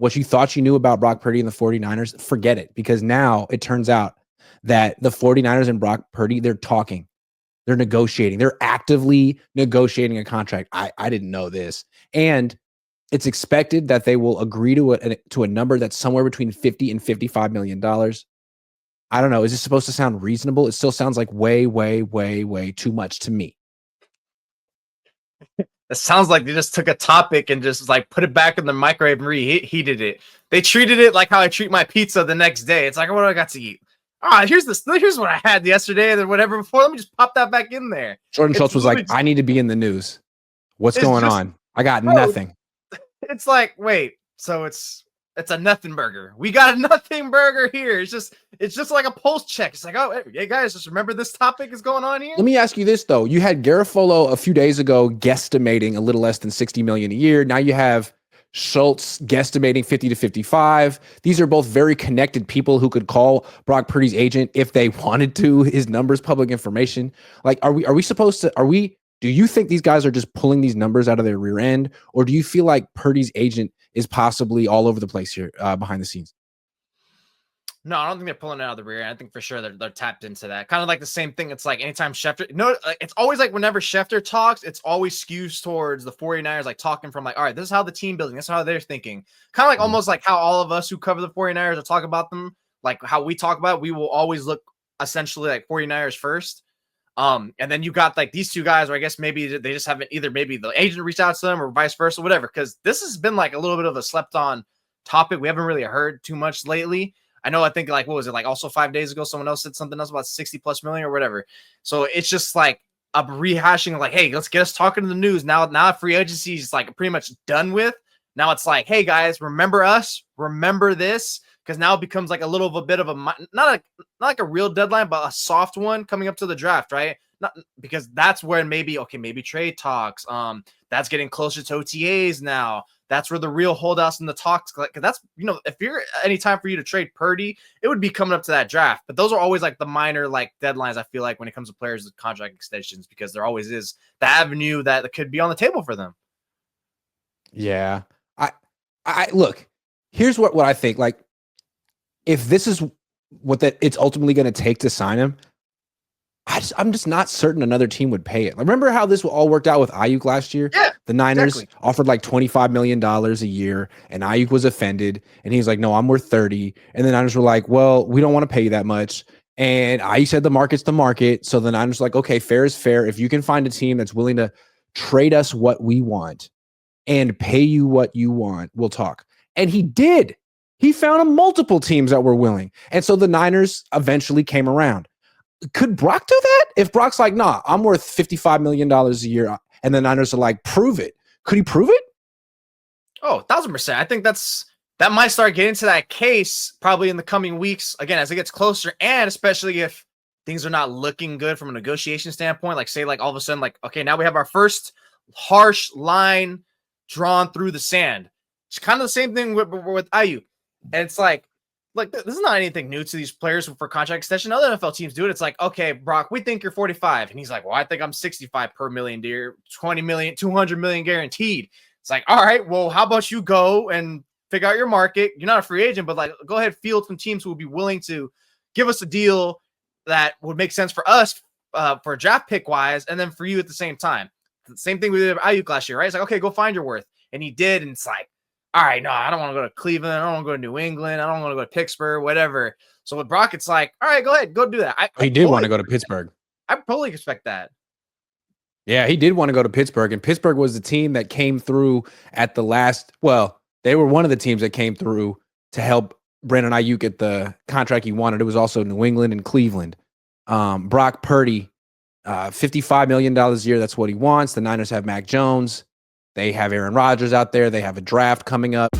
what you thought you knew about Brock Purdy and the 49ers, forget it, because now it turns out that the 49ers and Brock Purdy, they're talking. They're negotiating. They're actively negotiating a contract. I didn't know this. And it's expected that they will agree to a number that's somewhere between $50 and $55 million. I don't know. Is this supposed to sound reasonable? It still sounds like way, way, way, way too much to me. It sounds like they just took a topic and just like put it back in the microwave and reheated it. They treated it like how I treat my pizza the next day. It's like, what do I got to eat? Here's what I had yesterday and then whatever before. Let me just pop that back in there. Jordan Schultz was like, I need to be in the news. What's going on? I got nothing. It's like, wait, so it's a nothing burger. We got a nothing burger here. It's just like a pulse check. It's like, oh, hey guys, just remember this topic is going on here. Let me ask you this though. You had Garofalo a few days ago guesstimating a little less than $60 million a year. Now you have Schultz guesstimating 50 to 55. These are both very connected people who could call Brock Purdy's agent if they wanted to. His numbers, public information. Like, are we supposed to, do you think these guys are just pulling these numbers out of their rear end? Or do you feel like Purdy's agent is possibly all over the place here behind the scenes? No, I don't think they're pulling it out of the rear. I think for sure they're tapped into that. Kind of like the same thing. It's like anytime Schefter, it's always like whenever Schefter talks, it's always skews towards the 49ers, like talking from like, all right, this is how the team building, this is how they're thinking. Kind of like almost like how all of us who cover the 49ers or talk about them, like how we talk about it, we will always look essentially like 49ers first. And then you got like these two guys where I guess maybe they just haven't either, maybe the agent reached out to them or vice versa, whatever. Cause this has been like a little bit of a slept on topic. We haven't really heard too much lately. I think like, what was it? Like also 5 days ago, someone else said something else about 60+ million or whatever. So it's just like a rehashing of like, hey, let's get us talking to the news. Now free agency is like pretty much done with. Now it's like, hey guys, remember us, remember this. Cause now it becomes like a little of a bit of a, not like a real deadline, but a soft one coming up to the draft, right? Not because that's where maybe trade talks. That's getting closer to OTAs now. That's where the real holdouts in the talks. Cause that's, if you're any time for you to trade Purdy, it would be coming up to that draft. But those are always like the minor like deadlines. I feel like when it comes to players with contract extensions, because there always is the avenue that could be on the table for them. Yeah, I look. Here's what I think. Like, if this is what it's ultimately going to take to sign him, I'm just not certain another team would pay it. Remember how this all worked out with Ayuk last year? Yeah, the Niners offered like $25 million a year, and Ayuk was offended, and he's like, no, I'm worth 30. And the Niners were like, well, we don't want to pay you that much. And Ayuk said the market's the market. So the Niners were like, okay, fair is fair. If you can find a team that's willing to trade us what we want and pay you what you want, we'll talk. And he did. He found multiple teams that were willing. And so the Niners eventually came around. Could Brock do that? If Brock's like, nah, I'm worth $55 million a year, and the Niners are like, prove it. Could he prove it? Oh, 1,000%. I think that might start getting to that case probably in the coming weeks, again, as it gets closer, and especially if things are not looking good from a negotiation standpoint. Like, say, like all of a sudden, like, okay, now we have our first harsh line drawn through the sand. It's kind of the same thing with Ayuk. And it's like this is not anything new to these players for contract extension. Other NFL teams do it. It's like, okay, Brock, we think you're 45. And he's like, well, I think I'm 65 per million, dear. 20 million, 200 million guaranteed. It's like, all right, well, how about you go and figure out your market? You're not a free agent, but like, go ahead, field some teams who would be willing to give us a deal that would make sense for us for draft pick wise. And then for you at the same time. The same thing we did with Ayuk last year, right? It's like, okay, go find your worth. And he did. And it's like, all right, no, I don't want to go to Cleveland. I don't want to go to New England. I don't want to go to Pittsburgh, whatever. So with Brock, it's like, all right, go ahead, go do that. He did want to go to Pittsburgh. I totally expect that. Yeah, he did want to go to Pittsburgh. And Pittsburgh was the team that came through at the last. Well, they were one of the teams that came through to help Brandon Ayuk get the contract he wanted. It was also New England and Cleveland. Brock Purdy, $55 million a year. That's what he wants. The Niners have Mac Jones. They have Aaron Rodgers out there. They have a draft coming up.